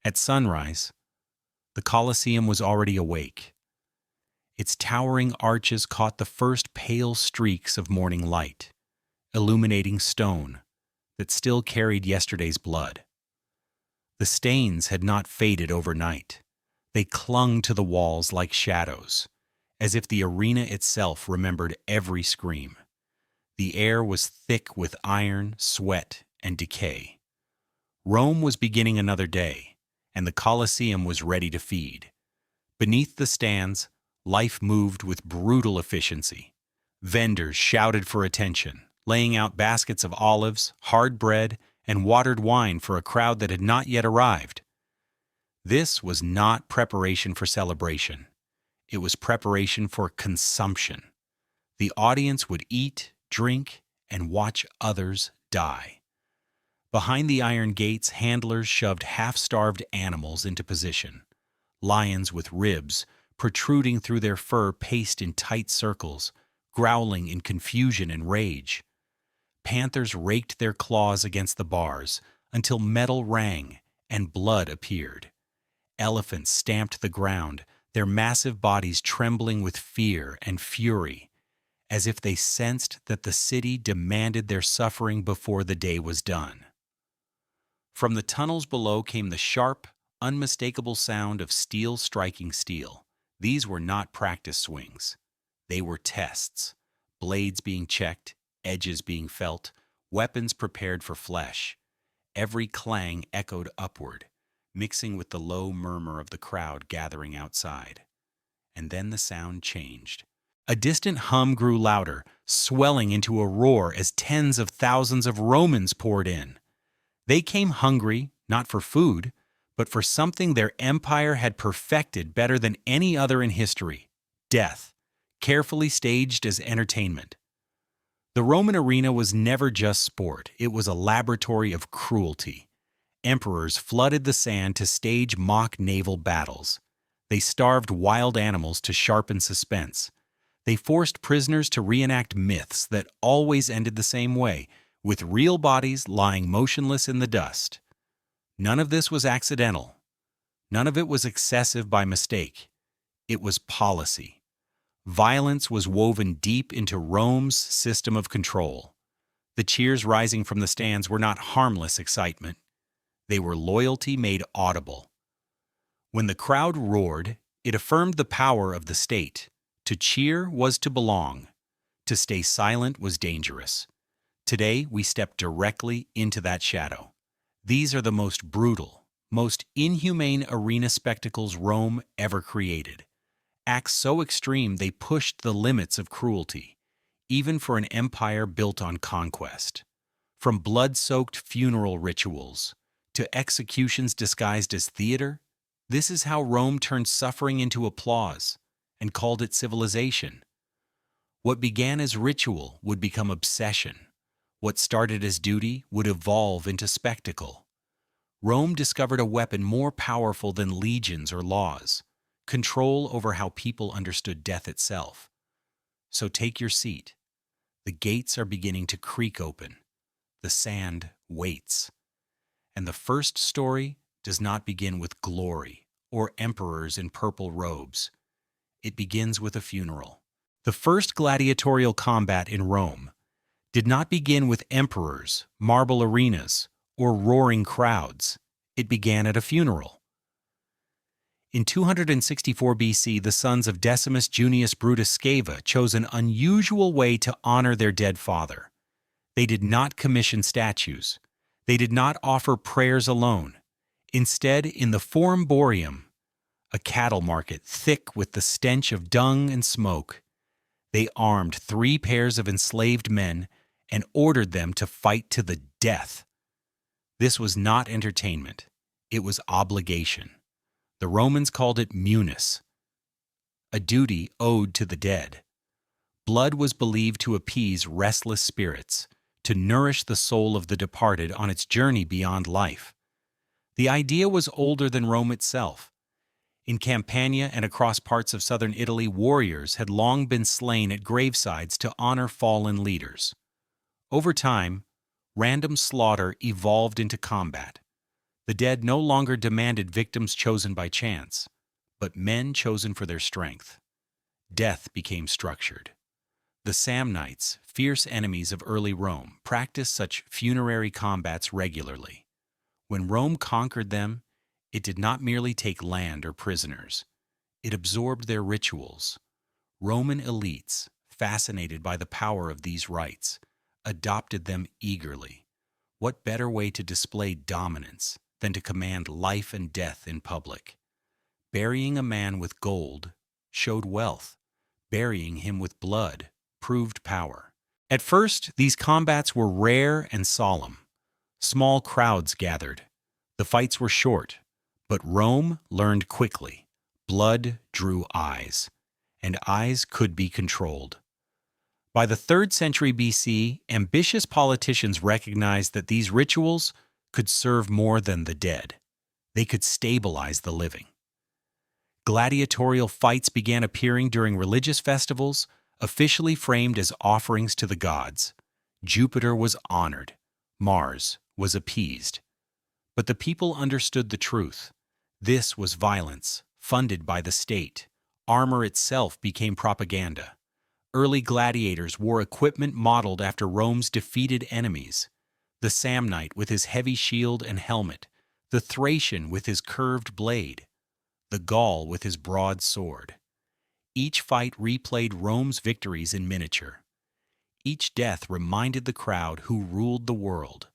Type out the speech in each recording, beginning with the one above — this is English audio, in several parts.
At sunrise, the Colosseum was already awake. Its towering arches caught the first pale streaks of morning light, illuminating stone that still carried yesterday's blood. The stains had not faded overnight. They clung to the walls like shadows, as if the arena itself remembered every scream. The air was thick with iron, sweat, and decay. Rome was beginning another day, and the Colosseum was ready to feed. Beneath the stands, life moved with brutal efficiency. Vendors shouted for attention, laying out baskets of olives, hard bread, and watered wine for a crowd that had not yet arrived. This was not preparation for celebration. It was preparation for consumption. The audience would eat, drink, and watch others die. Behind the iron gates, handlers shoved half-starved animals into position. Lions with ribs protruding through their fur paced in tight circles, growling in confusion and rage. Panthers raked their claws against the bars until metal rang and blood appeared. Elephants stamped the ground, their massive bodies trembling with fear and fury, as if they sensed that the city demanded their suffering before the day was done. From the tunnels below came the sharp, unmistakable sound of steel striking steel. These were not practice swings. They were tests, blades being checked, edges being felt, weapons prepared for flesh. Every clang echoed upward, mixing with the low murmur of the crowd gathering outside. And then the sound changed. A distant hum grew louder, swelling into a roar as tens of thousands of Romans poured in. They came hungry, not for food, but for something their empire had perfected better than any other in history: death, carefully staged as entertainment. The Roman arena was never just sport, it was a laboratory of cruelty. Emperors flooded the sand to stage mock naval battles. They starved wild animals to sharpen suspense. They forced prisoners to reenact myths that always ended the same way, with real bodies lying motionless in the dust. None of this was accidental. None of it was excessive by mistake. It was policy. Violence was woven deep into Rome's system of control. The cheers rising from the stands were not harmless excitement. They were loyalty made audible. When the crowd roared, it affirmed the power of the state. To cheer was to belong. To stay silent was dangerous. Today, we step directly into that shadow. These are the most brutal, most inhumane arena spectacles Rome ever created. Acts so extreme they pushed the limits of cruelty, even for an empire built on conquest. From blood-soaked funeral rituals to executions disguised as theater, this is how Rome turned suffering into applause and called it civilization. What began as ritual would become obsession. What started as duty would evolve into spectacle. Rome discovered a weapon more powerful than legions or laws: control over how people understood death itself. So take your seat. The gates are beginning to creak open. The sand waits. And the first story does not begin with glory or emperors in purple robes. It begins with a funeral. The first gladiatorial combat in Rome did not begin with emperors, marble arenas, or roaring crowds. It began at a funeral. In 264 BC, the sons of Decimus Junius Brutus Sceva chose an unusual way to honor their dead father. They did not commission statues. They did not offer prayers alone. Instead, in the Forum Boarium, a cattle market thick with the stench of dung and smoke, they armed 3 pairs of enslaved men and ordered them to fight to the death. This was not entertainment. It was obligation. The Romans called it munus, a duty owed to the dead. Blood was believed to appease restless spirits, to nourish the soul of the departed on its journey beyond life. The idea was older than Rome itself. In Campania and across parts of southern Italy, warriors had long been slain at gravesides to honor fallen leaders. Over time, random slaughter evolved into combat. The dead no longer demanded victims chosen by chance, but men chosen for their strength. Death became structured. The Samnites, fierce enemies of early Rome, practiced such funerary combats regularly. When Rome conquered them, it did not merely take land or prisoners. It absorbed their rituals. Roman elites, fascinated by the power of these rites, adopted them eagerly. What better way to display dominance than to command life and death in public? Burying a man with gold showed wealth. Burying him with blood proved power. At first, these combats were rare and solemn. Small crowds gathered. The fights were short, but Rome learned quickly. Blood drew eyes, and eyes could be controlled. By the 3rd century BC, ambitious politicians recognized that these rituals could serve more than the dead. They could stabilize the living. Gladiatorial fights began appearing during religious festivals, officially framed as offerings to the gods. Jupiter was honored. Mars was appeased. But the people understood the truth. This was violence, funded by the state. Armor itself became propaganda. Early gladiators wore equipment modeled after Rome's defeated enemies. The Samnite with his heavy shield and helmet, the Thracian with his curved blade, the Gaul with his broad sword. Each fight replayed Rome's victories in miniature. Each death reminded the crowd who ruled the world.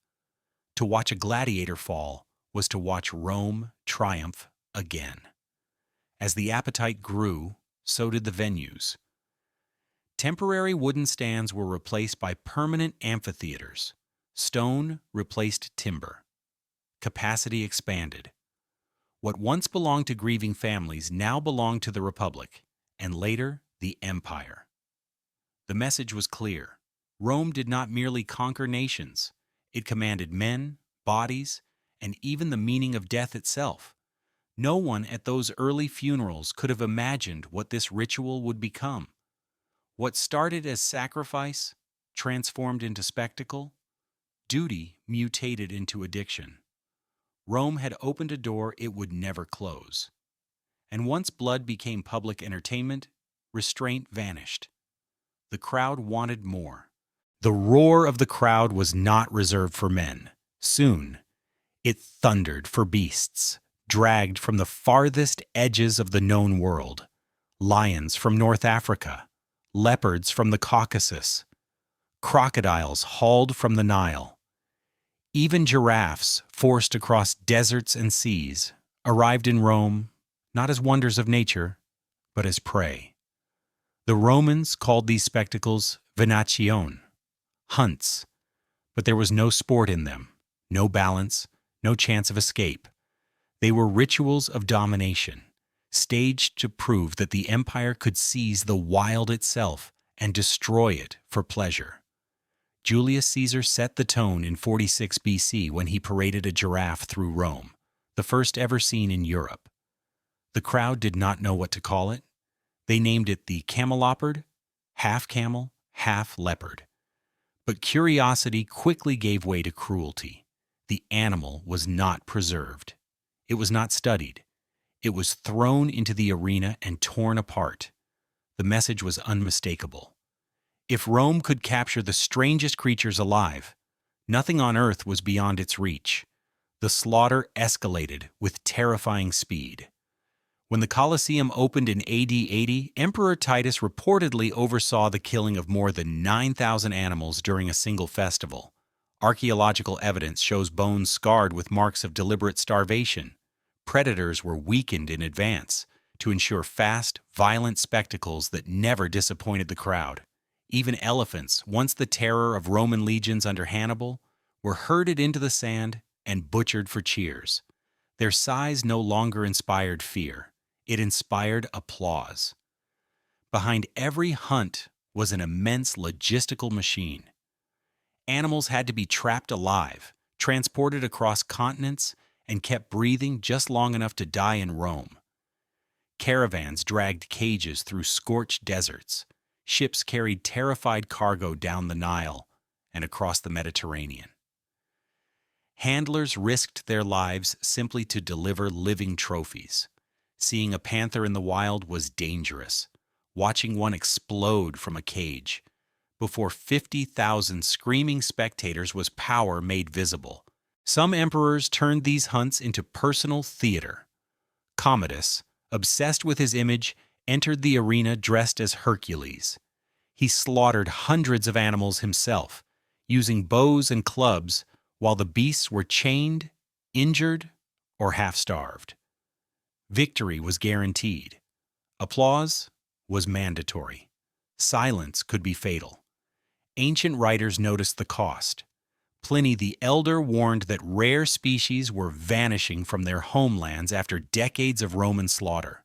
To watch a gladiator fall was to watch Rome triumph again. As the appetite grew, so did the venues. Temporary wooden stands were replaced by permanent amphitheaters. Stone replaced timber. Capacity expanded. What once belonged to grieving families now belonged to the Republic, and later, the Empire. The message was clear. Rome did not merely conquer nations. It commanded men, bodies, and even the meaning of death itself. No one at those early funerals could have imagined what this ritual would become. What started as sacrifice transformed into spectacle. Duty mutated into addiction. Rome had opened a door it would never close. And once blood became public entertainment, restraint vanished. The crowd wanted more. The roar of the crowd was not reserved for men. Soon, it thundered for beasts, dragged from the farthest edges of the known world. Lions from North Africa, leopards from the Caucasus, crocodiles hauled from the Nile. Even giraffes, forced across deserts and seas, arrived in Rome not as wonders of nature, but as prey. The Romans called these spectacles venation, hunts, but there was no sport in them, no balance, no chance of escape. They were rituals of domination, staged to prove that the empire could seize the wild itself and destroy it for pleasure. Julius Caesar set the tone in 46 BC when he paraded a giraffe through Rome, the first ever seen in Europe. The crowd did not know what to call it. They named it the camelopard, half camel, half leopard. But curiosity quickly gave way to cruelty. The animal was not preserved. It was not studied. It was thrown into the arena and torn apart. The message was unmistakable. If Rome could capture the strangest creatures alive, nothing on earth was beyond its reach. The slaughter escalated with terrifying speed. When the Colosseum opened in AD 80, Emperor Titus reportedly oversaw the killing of more than 9,000 animals during a single festival. Archaeological evidence shows bones scarred with marks of deliberate starvation. Predators were weakened in advance to ensure fast, violent spectacles that never disappointed the crowd. Even elephants, once the terror of Roman legions under Hannibal, were herded into the sand and butchered for cheers. Their size no longer inspired fear. It inspired applause. Behind every hunt was an immense logistical machine. Animals had to be trapped alive, transported across continents, and kept breathing just long enough to die in Rome. Caravans dragged cages through scorched deserts. Ships carried terrified cargo down the Nile and across the Mediterranean. Handlers risked their lives simply to deliver living trophies. Seeing a panther in the wild was dangerous. Watching one explode from a cage before 50,000 screaming spectators was power made visible. Some emperors turned these hunts into personal theater. Commodus, obsessed with his image, entered the arena dressed as Hercules. He slaughtered hundreds of animals himself, using bows and clubs, while the beasts were chained, injured, or half-starved. Victory was guaranteed. Applause was mandatory. Silence could be fatal. Ancient writers noticed the cost. Pliny the Elder warned that rare species were vanishing from their homelands after decades of Roman slaughter.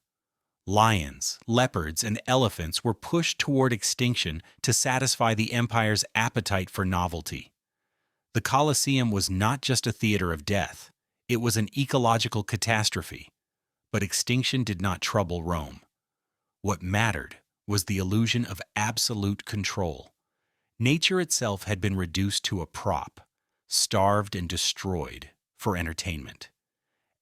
Lions, leopards, and elephants were pushed toward extinction to satisfy the empire's appetite for novelty. The Colosseum was not just a theater of death, it was an ecological catastrophe. But extinction did not trouble Rome. What mattered was the illusion of absolute control. Nature itself had been reduced to a prop, starved and destroyed for entertainment.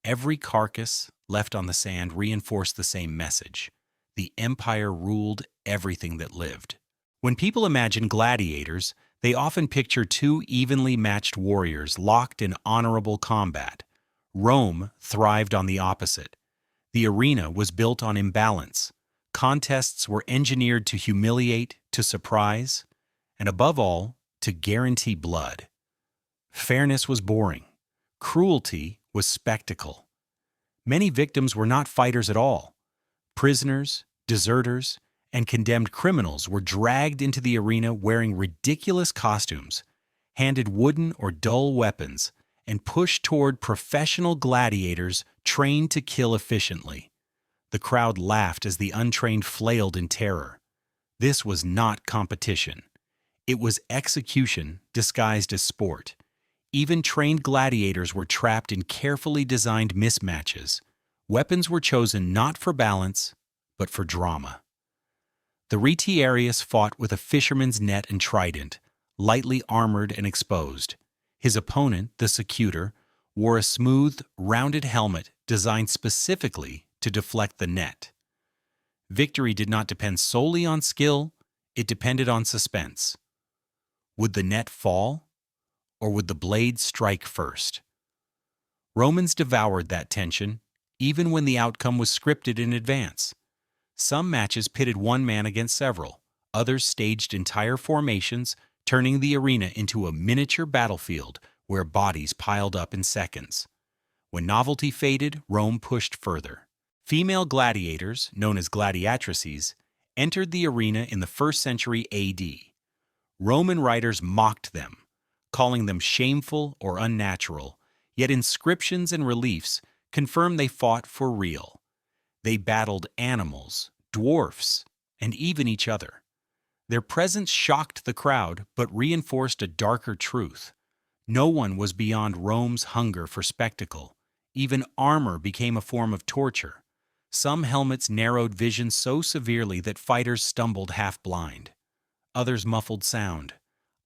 Every carcass left on the sand reinforced the same message. The empire ruled everything that lived. When people imagine gladiators, they often picture two evenly matched warriors locked in honorable combat. Rome thrived on the opposite. The arena was built on imbalance. Contests were engineered to humiliate, to surprise, and above all, to guarantee blood. Fairness was boring. Cruelty was spectacle. Many victims were not fighters at all. Prisoners, deserters, and condemned criminals were dragged into the arena wearing ridiculous costumes, handed wooden or dull weapons, and pushed toward professional gladiators trained to kill efficiently. The crowd laughed as the untrained flailed in terror. This was not competition. It was execution disguised as sport. Even trained gladiators were trapped in carefully designed mismatches. Weapons were chosen not for balance, but for drama. The retiarius fought with a fisherman's net and trident, lightly armored and exposed. His opponent, the secutor, wore a smooth, rounded helmet designed specifically to deflect the net. Victory did not depend solely on skill, it depended on suspense. Would the net fall, or would the blade strike first? Romans devoured that tension, even when the outcome was scripted in advance. Some matches pitted one man against several, others staged entire formations, turning the arena into a miniature battlefield where bodies piled up in seconds. When novelty faded, Rome pushed further. Female gladiators, known as gladiatrices, entered the arena in the 1st century AD. Roman writers mocked them, calling them shameful or unnatural, yet inscriptions and reliefs confirm they fought for real. They battled animals, dwarfs, and even each other. Their presence shocked the crowd but reinforced a darker truth. No one was beyond Rome's hunger for spectacle. Even armor became a form of torture. Some helmets narrowed vision so severely that fighters stumbled half-blind. Others muffled sound,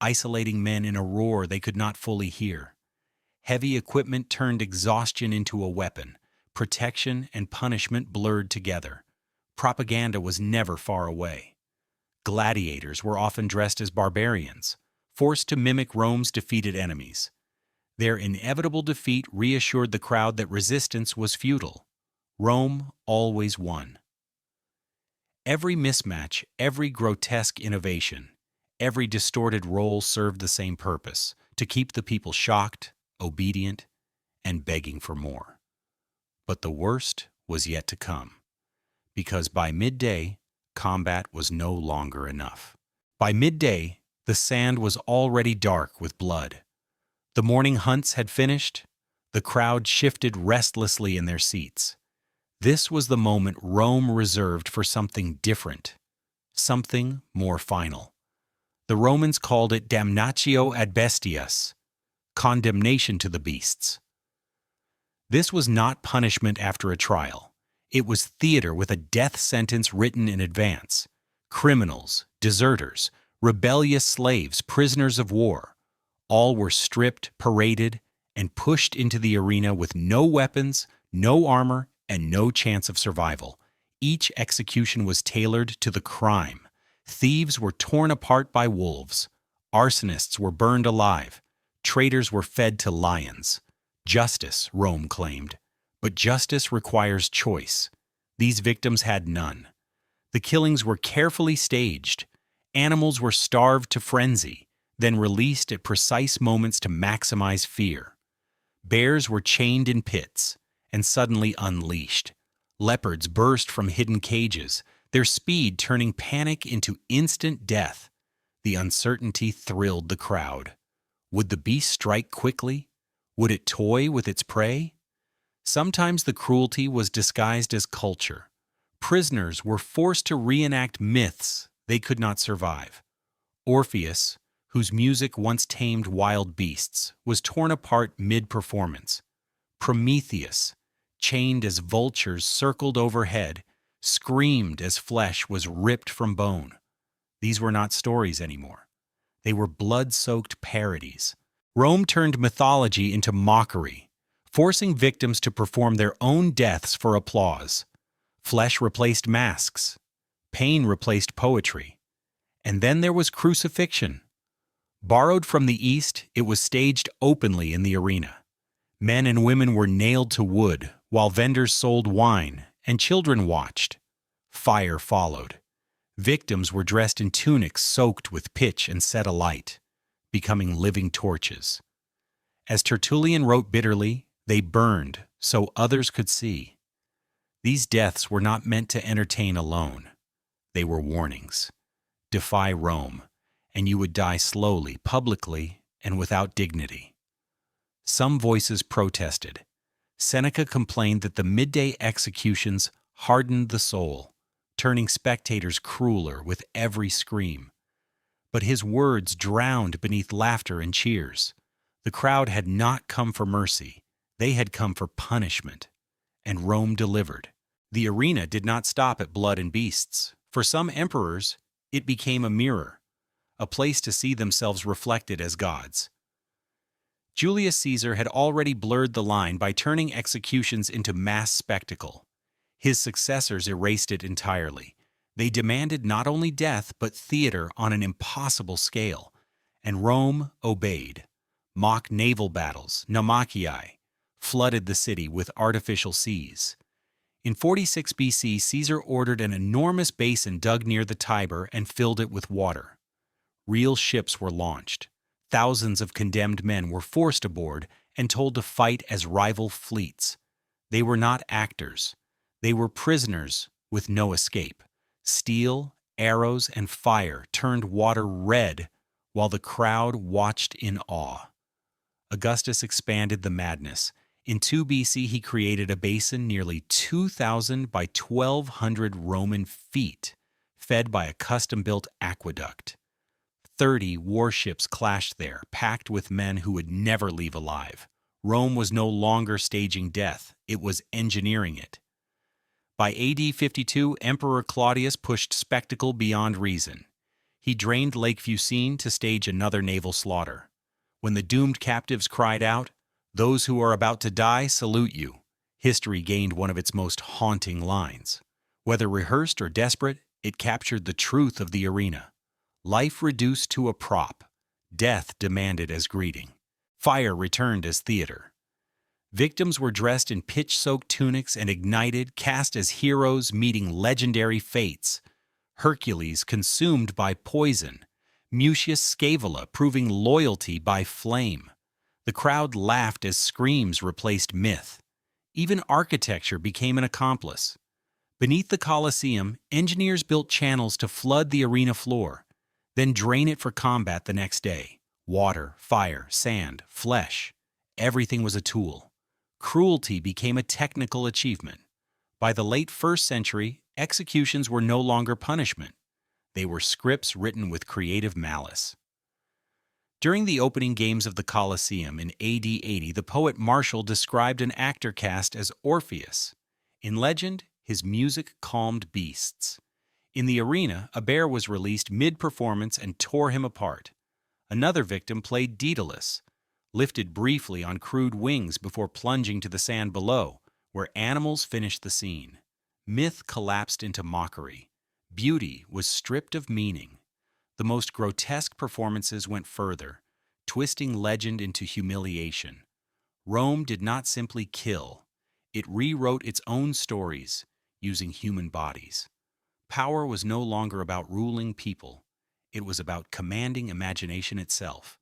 isolating men in a roar they could not fully hear. Heavy equipment turned exhaustion into a weapon. Protection and punishment blurred together. Propaganda was never far away. Gladiators were often dressed as barbarians, forced to mimic Rome's defeated enemies. Their inevitable defeat reassured the crowd that resistance was futile. Rome always won. Every mismatch, every grotesque innovation, every distorted role served the same purpose: to keep the people shocked, obedient, and begging for more. But the worst was yet to come, because by midday, combat was no longer enough. By midday, the sand was already dark with blood. The morning hunts had finished. The crowd shifted restlessly in their seats. This was the moment Rome reserved for something different, something more final. The Romans called it damnatio ad bestias, condemnation to the beasts. This was not punishment after a trial. It was theater with a death sentence written in advance. Criminals, deserters, rebellious slaves, prisoners of war, all were stripped, paraded, and pushed into the arena with no weapons, no armor, and no chance of survival. Each execution was tailored to the crime. Thieves were torn apart by wolves. Arsonists were burned alive. Traitors were fed to lions. Justice, Rome claimed. But justice requires choice. These victims had none. The killings were carefully staged. Animals were starved to frenzy, then released at precise moments to maximize fear. Bears were chained in pits and suddenly unleashed. Leopards burst from hidden cages, their speed turning panic into instant death. The uncertainty thrilled the crowd. Would the beast strike quickly? Would it toy with its prey? Sometimes the cruelty was disguised as culture. Prisoners were forced to reenact myths they could not survive. Orpheus, whose music once tamed wild beasts, was torn apart mid-performance. Prometheus, chained as vultures circled overhead, screamed as flesh was ripped from bone. These were not stories anymore. They were blood-soaked parodies. Rome turned mythology into mockery, forcing victims to perform their own deaths for applause. Flesh replaced masks. Pain replaced poetry. And then there was crucifixion. Borrowed from the East, it was staged openly in the arena. Men and women were nailed to wood, while vendors sold wine, and children watched. Fire followed. Victims were dressed in tunics soaked with pitch and set alight, becoming living torches. As Tertullian wrote bitterly, they burned so others could see. These deaths were not meant to entertain alone. They were warnings. Defy Rome, and you would die slowly, publicly, and without dignity. Some voices protested. Seneca complained that the midday executions hardened the soul, turning spectators crueler with every scream. But his words drowned beneath laughter and cheers. The crowd had not come for mercy. They had come for punishment. And Rome delivered. The arena did not stop at blood and beasts. For some emperors, it became a mirror, a place to see themselves reflected as gods. Julius Caesar had already blurred the line by turning executions into mass spectacle. His successors erased it entirely. They demanded not only death, but theater on an impossible scale. And Rome obeyed. Mock naval battles, naumachii, flooded the city with artificial seas. In 46 BC, Caesar ordered an enormous basin dug near the Tiber and filled it with water. Real ships were launched. Thousands of condemned men were forced aboard and told to fight as rival fleets. They were not actors. They were prisoners with no escape. Steel, arrows, and fire turned water red while the crowd watched in awe. Augustus expanded the madness. In 2 BC, he created a basin nearly 2,000 by 1,200 Roman feet, fed by a custom-built aqueduct. 30 warships clashed there, packed with men who would never leave alive. Rome was no longer staging death, it was engineering it. By AD 52, Emperor Claudius pushed spectacle beyond reason. He drained Lake Fucine to stage another naval slaughter. When the doomed captives cried out, "Those who are about to die salute you," history gained one of its most haunting lines. Whether rehearsed or desperate, it captured the truth of the arena. Life reduced to a prop. Death demanded as greeting. Fire returned as theater. Victims were dressed in pitch-soaked tunics and ignited, cast as heroes meeting legendary fates. Hercules consumed by poison. Mutius Scaevola proving loyalty by flame. The crowd laughed as screams replaced myth. Even architecture became an accomplice. Beneath the Colosseum, engineers built channels to flood the arena floor, then drain it for combat the next day. Water, fire, sand, flesh. Everything was a tool. Cruelty became a technical achievement. By the late 1st century, executions were no longer punishment. They were scripts written with creative malice. During the opening games of the Colosseum in AD 80, the poet Martial described an actor cast as Orpheus. In legend, his music calmed beasts. In the arena, a bear was released mid-performance and tore him apart. Another victim played Daedalus, lifted briefly on crude wings before plunging to the sand below, where animals finished the scene. Myth collapsed into mockery. Beauty was stripped of meaning. The most grotesque performances went further, twisting legend into humiliation. Rome did not simply kill, it rewrote its own stories using human bodies. Power was no longer about ruling people, it was about commanding imagination itself.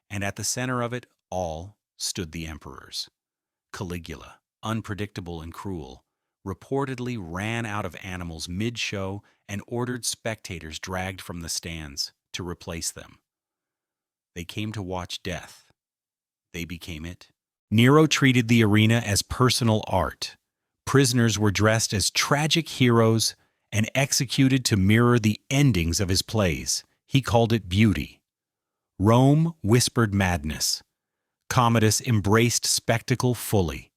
And at the center of it all stood the emperors. Caligula, unpredictable and cruel, reportedly ran out of animals mid-show and ordered spectators dragged from the stands to replace them. They came to watch death. They became it. Nero treated the arena as personal art. Prisoners were dressed as tragic heroes and executed to mirror the endings of his plays. He called it beauty. Rome whispered madness. Commodus embraced spectacle fully.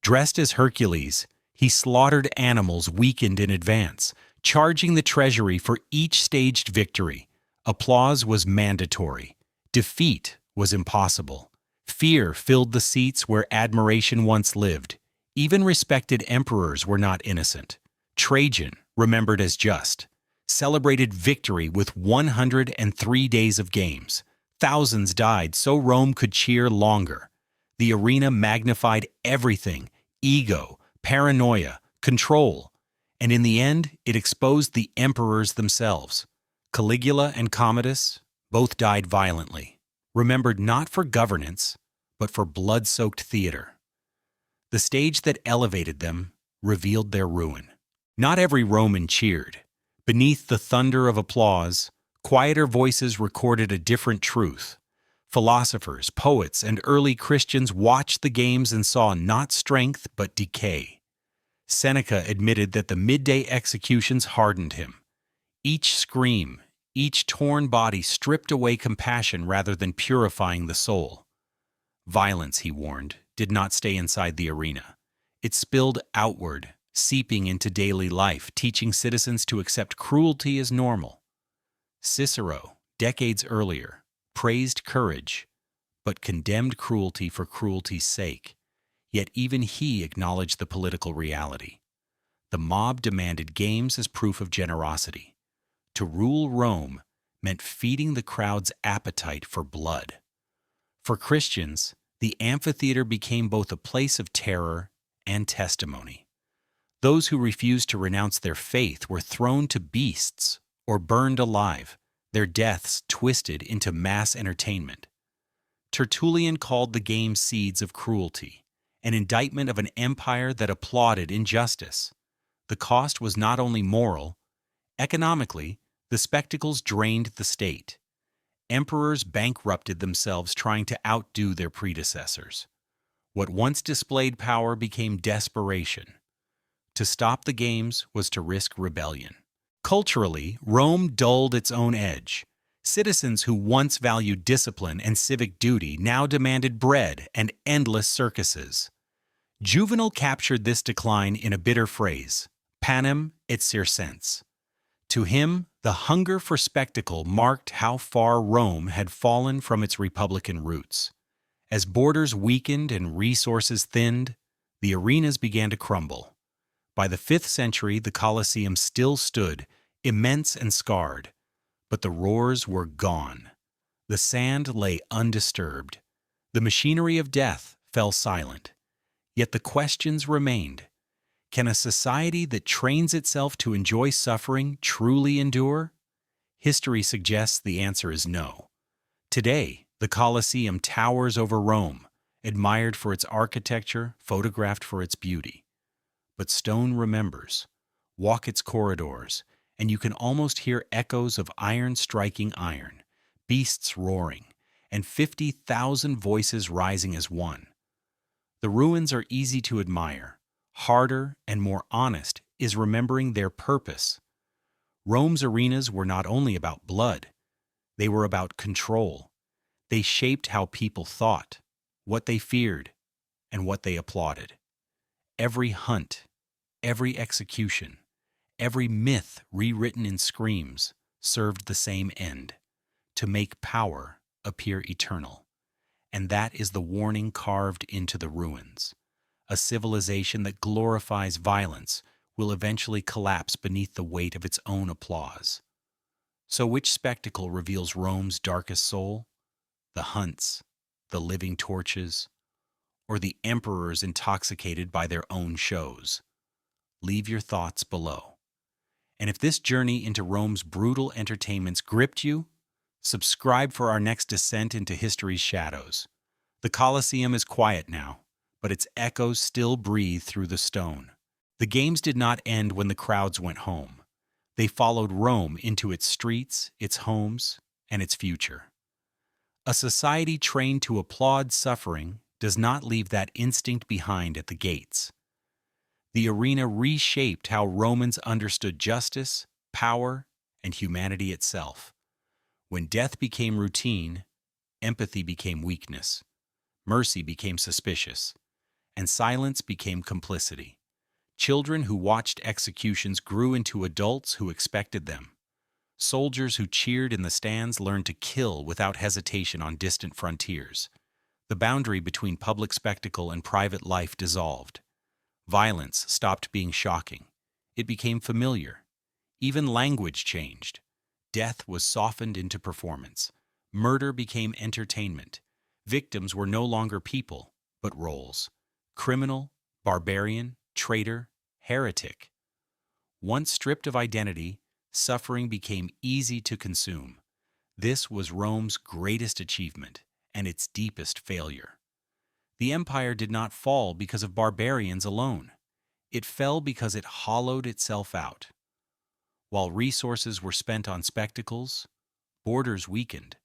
Dressed as Hercules, he slaughtered animals weakened in advance, charging the treasury for each staged victory. Applause was mandatory. Defeat was impossible. Fear filled the seats where admiration once lived. Even respected emperors were not innocent. Trajan, remembered as just, celebrated victory with 103 days of games. Thousands died so Rome could cheer longer. The arena magnified everything: ego, paranoia, control. And in the end, it exposed the emperors themselves. Caligula and Commodus both died violently, remembered not for governance, but for blood-soaked theater. The stage that elevated them revealed their ruin. Not every Roman cheered. Beneath the thunder of applause, quieter voices recorded a different truth. Philosophers, poets, and early Christians watched the games and saw not strength but decay. Seneca admitted that the midday executions hardened him. Each scream, each torn body stripped away compassion rather than purifying the soul. Violence, he warned, did not stay inside the arena. It spilled outward, seeping into daily life, teaching citizens to accept cruelty as normal. Cicero, decades earlier, praised courage, but condemned cruelty for cruelty's sake. Yet even he acknowledged the political reality. The mob demanded games as proof of generosity. To rule Rome meant feeding the crowd's appetite for blood. For Christians, the amphitheater became both a place of terror and testimony. Those who refused to renounce their faith were thrown to beasts or burned alive, their deaths twisted into mass entertainment. Tertullian called the game seeds of cruelty, an indictment of an empire that applauded injustice. The cost was not only moral. Economically, the spectacles drained the state. Emperors bankrupted themselves trying to outdo their predecessors. What once displayed power became desperation. To stop the games was to risk rebellion. Culturally, Rome dulled its own edge. Citizens who once valued discipline and civic duty now demanded bread and endless circuses. Juvenal captured this decline in a bitter phrase, panem et circenses. To him, the hunger for spectacle marked how far Rome had fallen from its republican roots. As borders weakened and resources thinned, the arenas began to crumble. By the 5th century, the Colosseum still stood, immense and scarred, but the roars were gone. The sand lay undisturbed. The machinery of death fell silent. Yet the questions remained. Can a society that trains itself to enjoy suffering truly endure? History suggests the answer is no. Today, the Colosseum towers over Rome, admired for its architecture, photographed for its beauty. But stone remembers. Walk its corridors, and you can almost hear echoes of iron striking iron, beasts roaring, and 50,000 voices rising as one. The ruins are easy to admire. Harder and more honest is remembering their purpose. Rome's arenas were not only about blood, they were about control. They shaped how people thought, what they feared, and what they applauded. Every hunt, every execution, every myth rewritten in screams served the same end: to make power appear eternal. And that is the warning carved into the ruins. A civilization that glorifies violence will eventually collapse beneath the weight of its own applause. So which spectacle reveals Rome's darkest soul? The hunts, the living torches, or the emperors intoxicated by their own shows? Leave your thoughts below. And if this journey into Rome's brutal entertainments gripped you, subscribe for our next descent into history's shadows. The Colosseum is quiet now, but its echoes still breathe through the stone. The games did not end when the crowds went home. They followed Rome into its streets, its homes, and its future. A society trained to applaud suffering does not leave that instinct behind at the gates. The arena reshaped how Romans understood justice, power, and humanity itself. When death became routine, empathy became weakness, mercy became suspicious, and silence became complicity. Children who watched executions grew into adults who expected them. Soldiers who cheered in the stands learned to kill without hesitation on distant frontiers. The boundary between public spectacle and private life dissolved. Violence stopped being shocking. It became familiar. Even language changed. Death was softened into performance. Murder became entertainment. Victims were no longer people, but roles. Criminal, barbarian, traitor, heretic. Once stripped of identity, suffering became easy to consume. This was Rome's greatest achievement and its deepest failure. The empire did not fall because of barbarians alone. It fell because it hollowed itself out. While resources were spent on spectacles, borders weakened.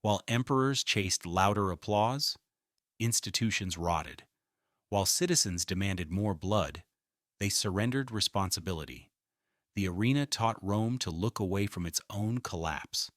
While emperors chased louder applause, institutions rotted. While citizens demanded more blood, they surrendered responsibility. The arena taught Rome to look away from its own collapse.